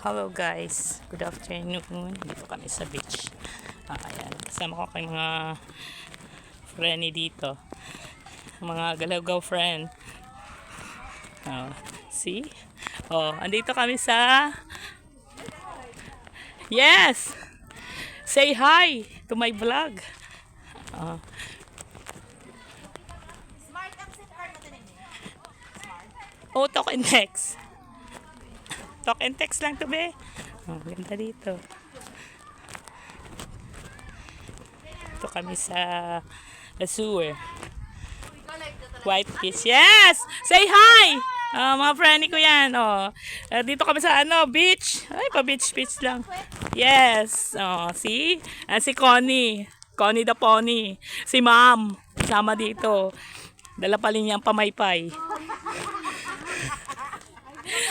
Hello guys, good afternoon. Dito kami sa beach. Ayan, kasama ko kay mga friend dito. Mga galagaw friend. See? Andito kami sa... Yes! Say hi to my vlog. Talk and text. Talk and text lang to be. Ganda dito. Ito kami sa sewer. White Beach. Yes! Say hi! Mga friend ko yan. Dito kami sa beach. Ay, pa-beach lang. Yes. See? Si Connie. Connie the Pony. Si Ma'am. Sama dito. Dala pa rin niyang pamaypay.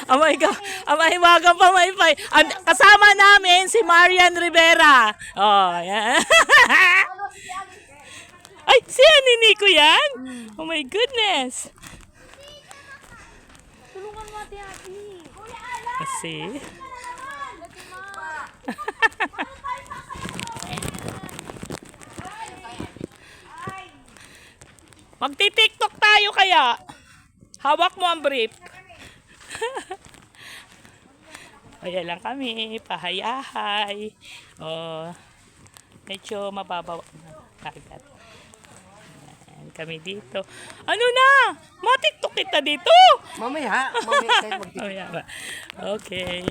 Amay magang pamaypay. Kasama namin si Marian Rivera. Yan. Ay, si Nico yan? Oh my goodness. Tulungan mo ate. Kasi magti-TikTok tayo kaya. Hawak mo ang brief. Ayan lang kami, pahayahay. Medyo mababaw na agad. Ayan kami dito. Ano na? Ma-TikTok kita dito. Mamaya tayo Mamaya ba? Okay.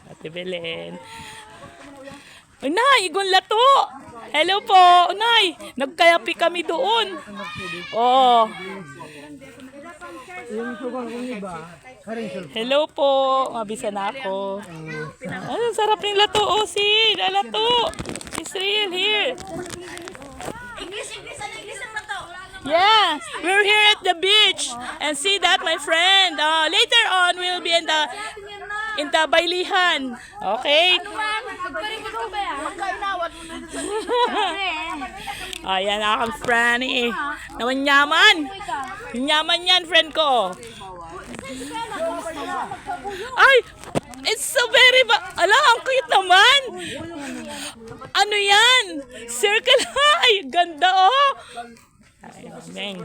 Ate Belen. Nay, igon lato. Hello po, Nay. Nagkayapi kami doon. Hello po. Mabisa na ako. Ang sarap ng lato, si lato. It's real here. English ang nato. Yeah, we're here at the beach and see that, my friend. Later on, we'll be in the Baylihan. Okay? Ayan, akong friend eh. Naman yaman. Yaman yan, friend ko. Ay, it's so very ala, ang cute naman. Ano yan? Circle. Ay, ganda Ay, Meng.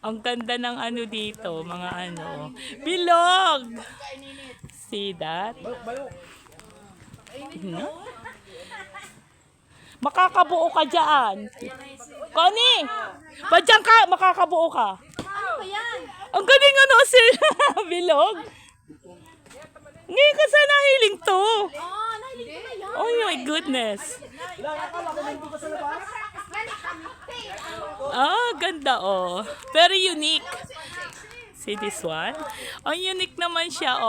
Ang ganda ng dito, mga bilog. See that? Makakabuo ka dyan. Connie! Ba't dyan ka? Makakabuo ka. Ano ba yan? Ang galing sila. Bilog. Ngayon ka sa nahiling to. Nahilig ko na yan. Oh my goodness. Ganda very unique. See this one? Unique naman siya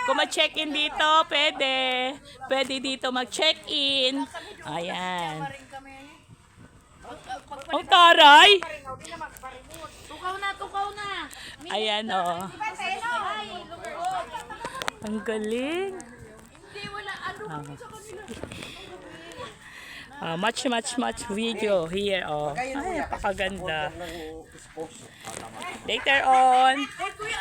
Kung ma-check-in dito, pwede. Pwede dito mag-check-in. Ayan. Ang taray. Tukaw na. Ayan Ang galing. Hindi, wala. Much video here Ay, napakaganda. Later on,